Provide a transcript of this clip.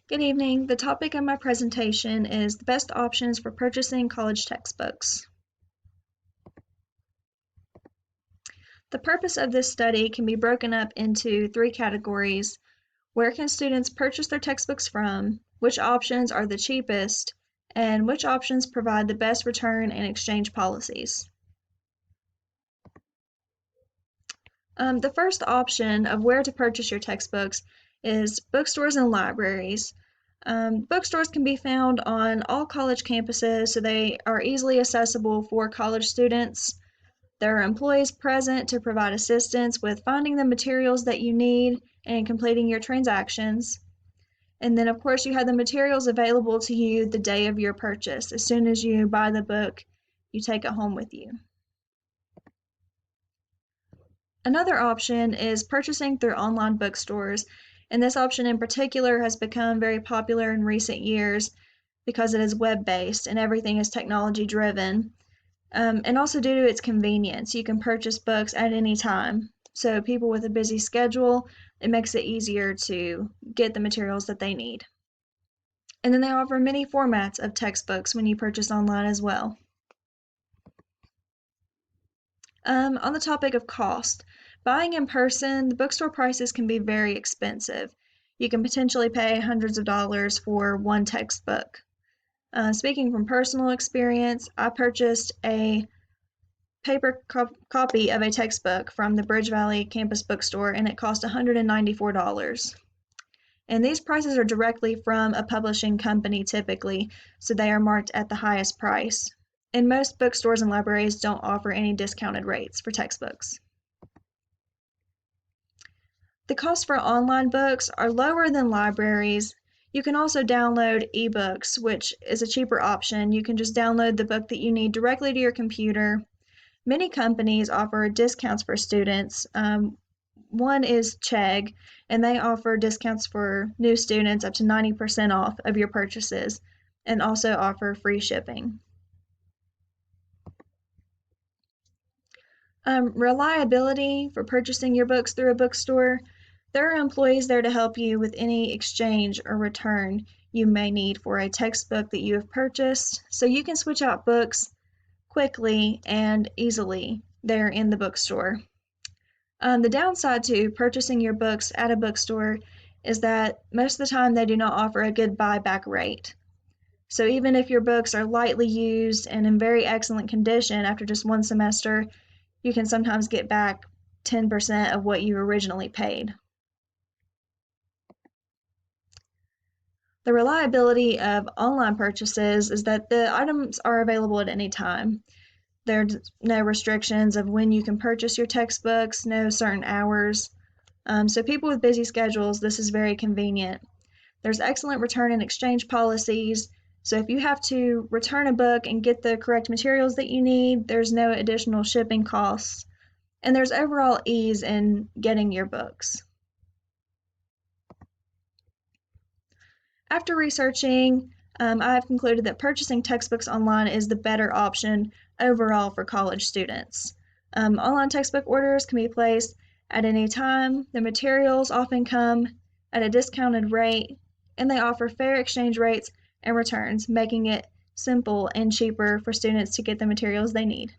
Good evening. The topic of my presentation is the best options for purchasing college textbooks. The purpose of this study can be broken up into three categories. Where can students purchase their textbooks from? Which options are the cheapest? And which options provide the best return and exchange policies? The first option of where to purchase your textbooks is bookstores and libraries. Bookstores can be found on all college campuses, so they are easily accessible for college students. There are employees present to provide assistance with finding the materials that you need and completing your transactions. And then, of course, you have the materials available to you the day of your purchase. As soon as you buy the book, you take it home with you. Another option is purchasing through online bookstores, and this option in particular has become very popular in recent years because it is web-based and everything is technology-driven. And also due to its convenience, you can purchase books at any time. So people with a busy schedule, it makes it easier to get the materials that they need. And then they offer many formats of textbooks when you purchase online as well. On the topic of cost, buying in person, the bookstore prices can be very expensive. You can potentially pay hundreds of dollars for one textbook. Speaking from personal experience, I purchased a paper copy of a textbook from the Bridge Valley campus bookstore, and it cost $194. And these prices are directly from a publishing company typically, so they are marked at the highest price. And most bookstores and libraries don't offer any discounted rates for textbooks. The costs for online books are lower than libraries. You can also download ebooks, which is a cheaper option. You can just download the book that you need directly to your computer. Many companies offer discounts for students. One is Chegg, and they offer discounts for new students up to 90% off of your purchases and also offer free shipping. Reliability for purchasing your books through a bookstore. There are employees there to help you with any exchange or return you may need for a textbook that you have purchased, so you can switch out books quickly and easily there in the bookstore. The downside to purchasing your books at a bookstore is that most of the time they do not offer a good buyback rate. So even if your books are lightly used and in very excellent condition after just one semester, you can sometimes get back 10% of what you originally paid. The reliability of online purchases is that the items are available at any time. There's no restrictions of when you can purchase your textbooks, no certain hours. So people with busy schedules, this is very convenient. There's excellent return and exchange policies. So if you have to return a book and get the correct materials that you need, there's no additional shipping costs. And there's overall ease in getting your books. After researching, I have concluded that purchasing textbooks online is the better option overall for college students. Online textbook orders can be placed at any time. The materials often come at a discounted rate, and they offer fair exchange rates and returns, making it simple and cheaper for students to get the materials they need.